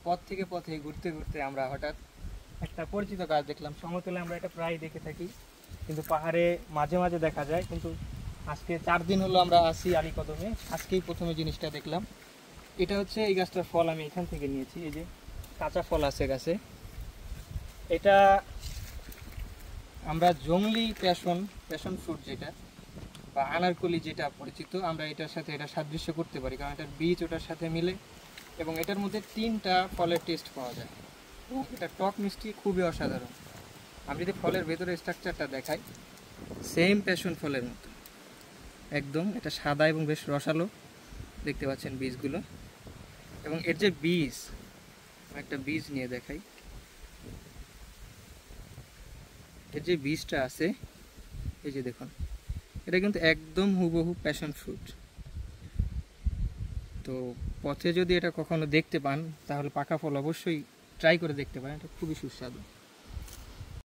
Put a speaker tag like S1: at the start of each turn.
S1: পথ থেকে পথে ঘুরতে ঘুরতে আমরা হঠাৎ একটা পরিচিত গাছ দেখলাম। সমতলে আমরা এটা প্রায় দেখে থাকি, কিন্তু পাহাড়ে মাঝে মাঝে দেখা যায়। কিন্তু আজকে 4 দিন হলো আমরা আসি আলীকদমে, আজকেই প্রথমে জিনিসটা দেখলাম। এটা হচ্ছে এই গাছটার ফল আমি এখান থেকে নিয়েছি। এই যে কাঁচা ফল আছে গাছে। এটা আমরা জংলি প্যাশন ফ্রুট যেটা বা আনারকলি যেটা পরিচিত, আমরা এটার সাথে এটা সাদৃশ্য করতে পারি, কারণ এটার বীজ ওটার সাথে মিলে এবং এটার মধ্যে 3টা ফলের টেস্ট পাওয়া যায়। এটা টক মিষ্টি খুবই অসাধারণ। আমি যদি ফলের ভেতরে স্ট্রাকচারটা দেখাই, সেম প্যাশন ফলের মতো একদম। এটা সাদা এবং বেশ রসালো, দেখতে পাচ্ছেন বীজগুলো। এবং এর যে বীজ, একটা বীজ নিয়ে দেখাই, এর যে বীজটা আছে এই যে দেখুন, এটা কিন্তু একদম হুবহু প্যাশন ফ্রুট। তো পথে যদি এটা কখনো দেখতে পান তাহলে পাকা ফল অবশ্যই ট্রাই করে দেখতে পারেন, এটা খুবই সুস্বাদু।